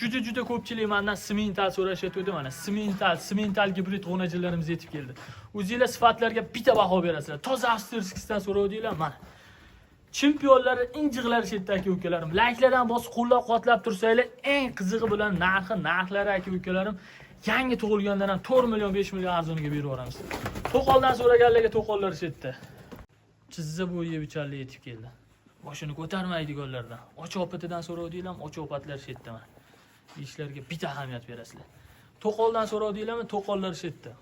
Juda ko'pchilik mendan simental so'rashyapti. Mana simental gibrid g'o'nachilarimiz yetib keldi. O'zingizlar sifatlarga bitta baho berasizlar. Toza avstriyskdan so'ravdinglar mana. Chempionlar injiqlar shetda aka-ukalarim. Layklardan bosib qo'llab-quvvatlab tursanglar, eng qizig'i bilan narxlari aka-ukalarim yangi tug'ilgandan ham 4 million 5 million arzoniga berib yuboramiz. To'qoldan so'raganlarga to'qollar shetda. Chizza bo'yi bichalli yetib keldi. Boshini ko'tarmaydiganlardan. Ocho'patidan so'ravdinglarmi? Ocho'patlar shetda mana. Ishlarga bitta ahamiyat berasizlar. To'qoldan so'ravdinglarmi? To'qollar shetda.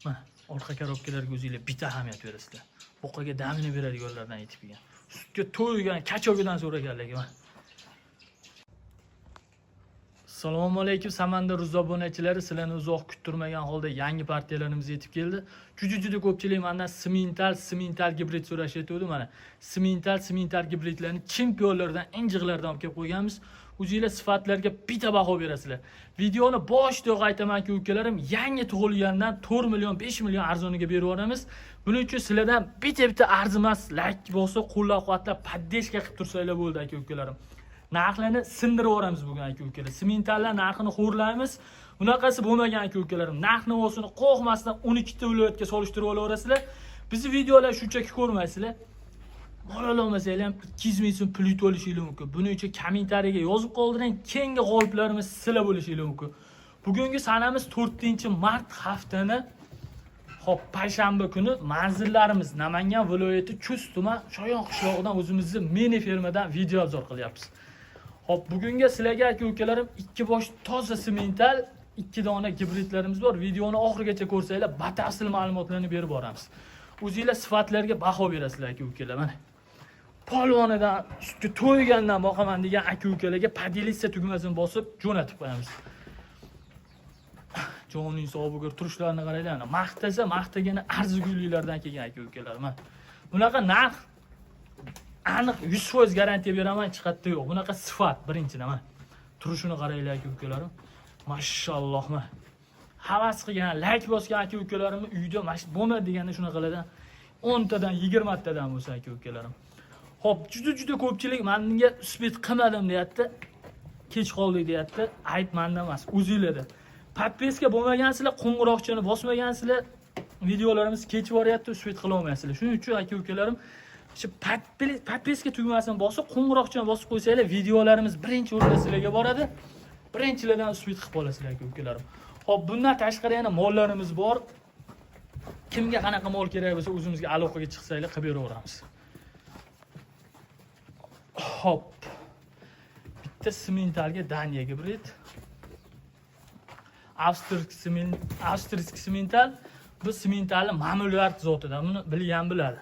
Mana, orqa korobkalarga o'zingizlar bitta ahamiyat berasizlar. Boqaga damini beradiganlardan yetib kelgan. Sutga to'ygan kachogidan so'raganlarga mana. Assalomu alaykum Samandar Ruzo obunachilari, sizlarni uzoq kuttirmagan holda yangi partiyalarimiz yetib keldi. Juda ko'pchilik mendan simental gibrid so'rashyapti mana. Simental gibridlarni chempionlardan, injiqlardan olib kelib qo'yganmiz. O'zingizlar sifatlarga bitta baho berasizlar. Videoni boshida aytamanki, ukalarim, yangi tug'ilgandan 4 million 5 million arzoniga berib yuboramiz. Buning uchun sizlardan bitta arzimas like bo'lsa, qo'llab-quvvatlab paddeshka qilib tursanglar bo'ldi aka-ukalarim. Narxlarni sindirib yuboramiz bugun aka-ukalar. Simentallar narxini xo'rlaymiz. Bunaqasi bo'lmagan aka-ukalarim. Narxni o'zini qo'rqmasdan 12 ta viloyatga solishtirib olasizlar. Bizni videolar shunchaki ko'rmaysizlar. Bo'lolmasanglar ham 200 ming so'm pul to'lishingiz mumkin. Buning uchun kommentariyaga yozib qoldiring. Keyingi g'oliblarimiz sizlar bo'lishingiz mumkin. Bugungi sanamiz 4-mart haftani hop payshanba kuni manzillarimiz Namangan viloyati Chust tuman Shoyon qishlog'idan o'zimizni mini fermadan video obzor qilyapmiz. Hop bugungi sizlarga aka-ukalarim 2 bosh toza simental 2 dona gibridlarimiz bor. Videoni oxirigacha ko'rsanglar batafsil ma'lumotlarni berib boramiz. O'zingizlar sifatlarga baho berasizlar aka-ukalar mana. Polvonidan sutga to'ygandan boqaman degan aka-ukalarga padelitsiya tugmasini bosib jo'natib qo'yamiz. Jo'ning sog' bo'lib turishlarini qaranglar. Maqtasa maqtagani arziguliklardan kelgan aka-ukalar mana. Bunaqa narx aniq 100% garantiya beraman, chiqatda yo'q. Bunaqa sifat birinchidan mana. Turishini qaranglar aka-ukalarim. Mashalloh mana. Havas qilgan, like bosgan aka-ukalarimni uyda mashq bo'lmadi deganda shunaqalardan 10 tadan 20 tadan bo'lsa aka-ukalarim. Hop, juda ko'pchilik menga uspet qilmadim deyapti. Kech qoldik deyapti. Ayb menda emas, o'zingizlarda. Podpiska bo'lmagansizlar, qo'ng'iroqchani bosmagansizlar, videolarimiz kechib boryapti, uspet qila olmaysizlar. Shuning uchun aka-ukalarim, shu podpiska tugmasini bosib, qo'ng'iroqchani bosib qo'ysanglar, videolarimiz birinchi o'rinda sizlarga boradi. Birinchilardan uspet qilib olasizlar aka-ukalarim. Hop, bundan tashqari yana mollarimiz bor. Kimga qanaqa mol kerak bo'lsa, o'zimizga aloqaga chiqsanglar qilib beraveramiz. Hop. Bitta simentalga Daniya gibrid. Avstriysk simental. Bu simentalni Mamulart zotidan. Buni bilgan biladi.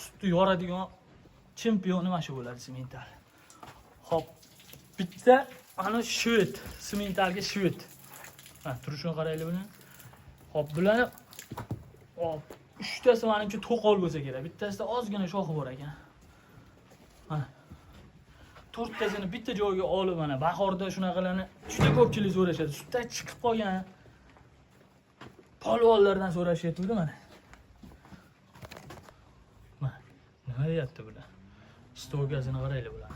Sutni yoradigan chempioni mana shu bo'ladi simental. Hop. Bitta ana shvet, simentalga shvet. Ha, turishini qaranglar buni. Hop, bularni hop, 3 tasi menimcha to'qol bo'lsa kerak. Bittasida ozgina shoxi bor ekan. Ha. 4 tasini bitta joyga olib mana bahorda shunaqalarni juda ko'pchilik so'rashadi. Sutdan chiqib qolgan polvonlardan so'rashyapti mana. Mana, nima deyapti bular? Stogazini qaranglar bular.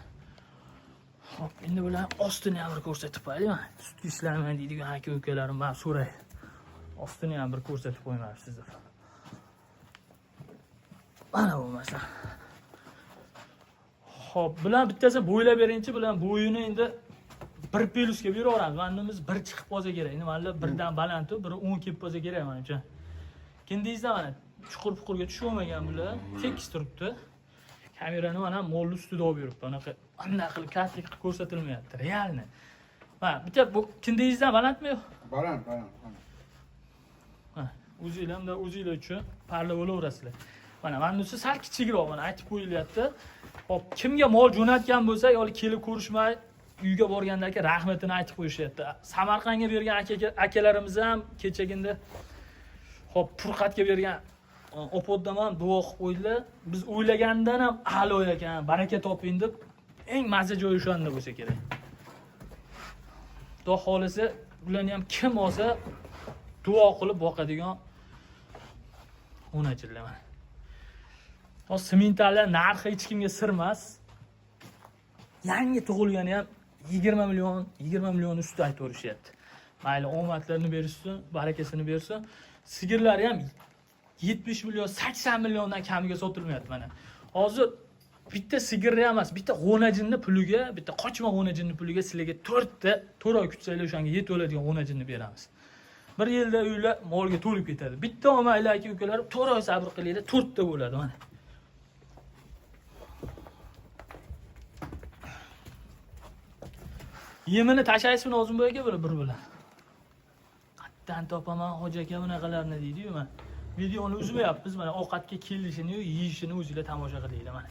Hop, endi bular ostini ham bir ko'rsatib qo'yaylik mana. Sutga ishlamayman deydigan aka-ukalarim men so'ray. Ostini ham bir ko'rsatib qo'ymayman sizga. Mana bo'lmasa. Hop, bular bittasi bo'ylab beringchi, bular bo'yini endi 1 plusga beraveramiz. Mandimiz 1 chiqib qolsa kerak. Endi mana birdan baland, biri 10 kelib qolsa kerak menimcha. Kindingizda mana chuqur-puqurga tushib olmagan bular, tekis turibdi. Kamerani mana mo'l ustida olib yuribdi. Anaqa qanday qilib kartik qilib ko'rsatilmayapti, realni. Mana bitta bu kindingizdan balandmi yo'q? Baland. Ha, o'zingizlar uchun parla bo'laverasizlar. Mana menimcha sal kichikroq, mana aytib qo'yilyapti. Hop, kimga mol jo'natgan bo'lsa, yoki kelib ko'rishmay uyga borganlarga rahmatini aytib qo'yishyapti. Samarqandga bergan akalarimiz ham kechaginda hop, Furqatga bergan opoddan ham duo qilib qo'ydilar. Biz o'ylagandan ham a'lo ekan, baraka toping deb eng mazza joyi o'shanda bo'lsa kerak. Xudo xolisa, ularni ham kim olsa duo qilib boqadigan o'nachilar mana. O simentallar narxi hech kimga sir emas. Yangi tug'ilgani ham 20 million üstü aytaverishyapti. Mayli omadlarini berishsin, barakasini bersin. Sigirlar ham 70 million, 80 milliondan kamiga sotilmayapti mana. Hozir bitta sigirni emas, bitta g'onajinni puliga, bitta qochma g'onajinni puliga sizlarga 4 oy kutsanglar o'shanga yetib oladigan g'onajinni beramiz. Bir yilda uylar molga to'lib ketadi. Bitta omaylar aka ukalar 4 oy sabr qilinglar, 4 ta bo'ladi mana. Yemini tashlaysizmi o'zim bo'yga bir bilan. Qatdan topaman hoji aka bunaqalarni deydi-yu mana. Videoni uzmayapmiz mana, ovqatga kelishini, yeyishini o'zingizlar tomosha qilinglar mana.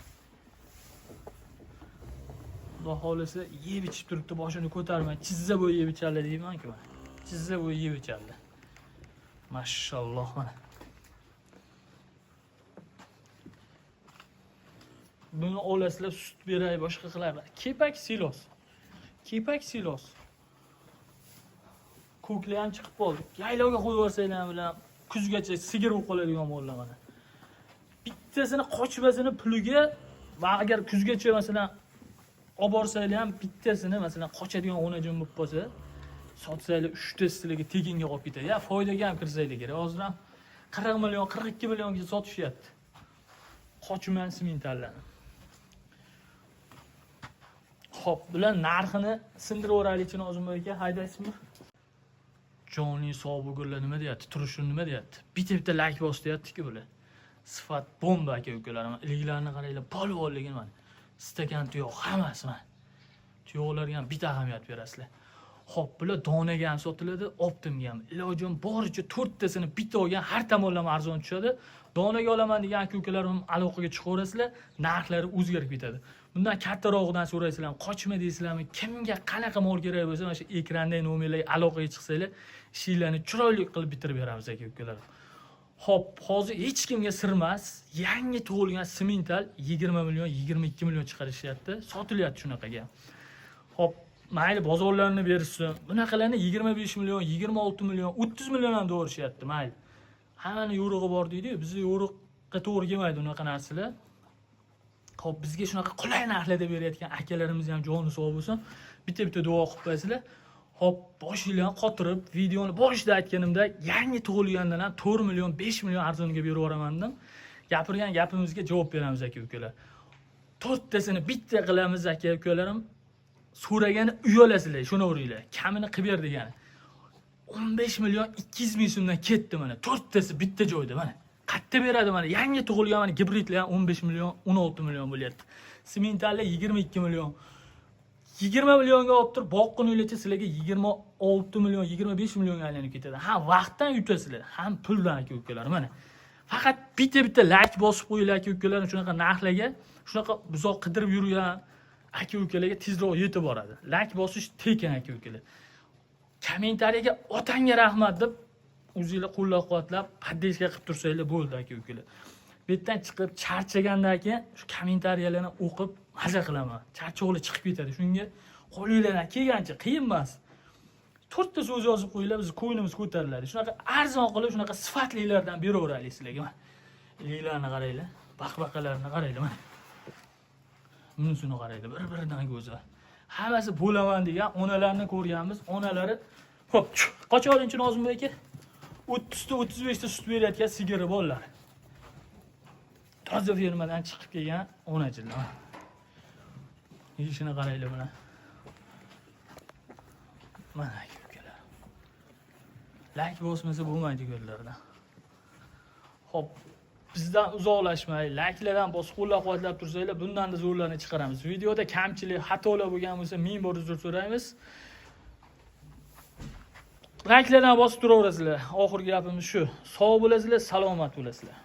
Xudo xolisa yeb ichib turibdi, boshini ko'tarmay, chizza bo'yi yeb icharlar deyman-ku mana. Chizza bo'yi yeb icharlar. Mashalloh mana. Buni olasizlar, sut beray, boshqa qilarlar. Kepak silos. Ko'klar ham chiqib qoldi. Yaylovga qo'yib yuborsanglar bilan kuzgacha sigir bo'lib qoladigan mollar mana. Bittasini qochmasini puliga va agar kuzgacha masalan olib borsanglar ham bittasini masalan qochadigan o'najin bo'lib qolsa, sotsanglar 3 ta sizlarga teginga qolib ketadi. Ya foydaga ham kirsanglar kerak. Hozir ham 40 million, 42 millionga sotishyapti. Qochman simentallarni. Xo'p, bular narxini sindiraveralikchi Nozim aka, haydaysizmi? Jonli sog' bo'lganlar nima deyapti? Turishini nima deyapti? Bitta like bosyapti-ku bular. Sifat bomba aka ukalarim. Iliklarni qaranglar, polvonligini mana. Stakan tuyoq hammasi mana. Tuyoqlarga ham bitta ahamiyat berasizlar. Xo'p, bular donaga ham sotiladi, optimga ham. Ilojim boricha 4 tasini bitta olgan har tomonlama arzon tushadi. Donaga olaman degan aka ukalarim aloqaga chiqaverasizlar, narxlari o'zgarib ketadi. Bundan kattarog'idan so'raysizlar, qochma deysizlarmi, kimga qanaqa mol kerak bo'lsa, mana shu ekranda nomerlarga aloqaga chiqsanglar, ishlarni chiroyli qilib bitirib beramiz aka ukalar. Xo'p, hozir hech kimga sir emas, yangi tug'ilgan simental 20 million, 22 million chiqarishyapti, sotilyapti shunaqaga. Xo'p, mayli bozorlarni bersin. Bunaqalarni 25 million, 26 million, 30 million ham doğrishyapti, mayli. Hammani yo'rig'i bor deydi-yu, bizni yo'riqqa to'g'ri kelmaydi unaqa narsalar. Xo'p, bizga shunaqa qulay narxlarda berayotgan akalarimiz ham joni sog' bo'lsin. Bitta duo qilib qo'yasizlar. Xo'p, boshinglarni qotirib, videoni boshida aytganimda, yangi tug'ilgandan ham 4 million, 5 million arzoniga berib yuboraman dedim. Gapirgan gapimizga javob beramiz aka ukalar. 4 tasini bitta qilamiz aka ukalarim. So'ragani uyolasizlar, shuni o'ringlar. Kamini qilib ber degani. 15 million 200 ming so'mdan ketdi mana. 4 tasi bitta joyda mana. Qatta beradi mana. Yangi tug'ilgan mana gibridlar 15 million, 16 million bo'lyapti. Simentallar 22 million. 20 millionga olib turib, boqquninglarcha sizlarga 26 million, 25 millionga aylanib ketadi. Ha, vaqtdan yutasizlar, ham puldan aka ukalar mana. Faqat bitta like bosib qo'yinglar aka ukalar, shunaqa narxlarga, shunaqa buzoq qidirib yurgan aka ukalarga tezroq yetib boradi. Like bosish tekin aka ukalar. Kommentariyaga otangga rahmat deb o'zingizlar qo'llab-quvvatlab, poddeshka qilib tursanglar bo'ldi aka ukalar. Bu yerdan chiqib charchagandan keyin shu kommentariyalarni o'qib maza qilaman. Charchoqlar chiqib ketadi. Shunga qo'linglardan kelgancha qiyin emas. 4 ta so'z yozib qo'yinglar, biz ko'nglimiz ko'tariladi. Shunaqa arzon qilib, shunaqa sifatlilardan beraveraylik sizlarga. Mana iliklarni qaranglar, baqbaqalarni qaranglar mana. Bunisini qaranglar, bir-biridan go'zal. Hammasi bo'laman degan onalarni ko'rganmiz. Onalari, xo'p, qocha olinchi Nozim aka. 30 ta 35 ta sut berayotgan sigiri bolalar. Toza fermadan chiqib kelgan onachilar. Yeyishini qaranglar mana. Mana ukalar. Like bosmasa bo'lmaydi ko'rlardan. Xo'p, bizdan uzoqlashmay, likelardan bosib qo'llab-quvvatlab tursanglar, bundan-da zo'rlarni chiqaramiz. Videoda kamchilik, xatolar bo'lgan bo'lsa, ming bor uzr so'raymiz. Likelardan bosib turaverasizlar. Oxirgi gapimiz shu. Sog' bo'lasizlar, salomat bo'lasizlar.